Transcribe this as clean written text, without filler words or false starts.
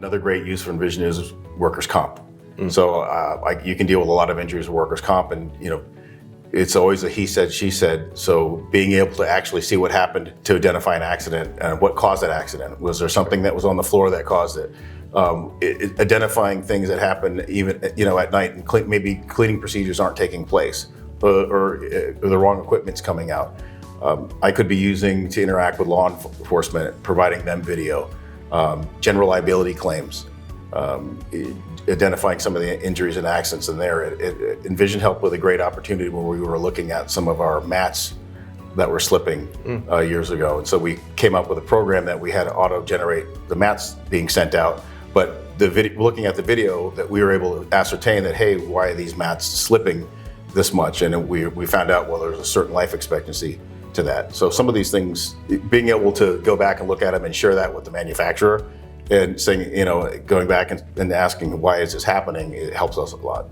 Another great use for Envision is workers' comp. So you can deal with a lot of injuries with workers' comp, and it's always a he said, she said. So being able to actually see what happened to identify an accident and what caused that accident. Was there something that was on the floor that caused it? Identifying things that happen even at night, and maybe cleaning procedures aren't taking place, or the wrong equipment's coming out. I could be using to interact with law enforcement, providing them video, general liability claims, identifying some of the injuries and accidents in there. Envision helped with a great opportunity when we were looking at some of our mats that were slipping years ago. And so we came up with a program that we had to auto-generate the mats being sent out. But looking at the video, that we were able to ascertain that, hey, why are these mats slipping this much? And we found out, well, there's a certain life expectancy to that. So some of these things, being able to go back and look at them and share that with the manufacturer, and saying, going back and asking why is this happening, it helps us a lot.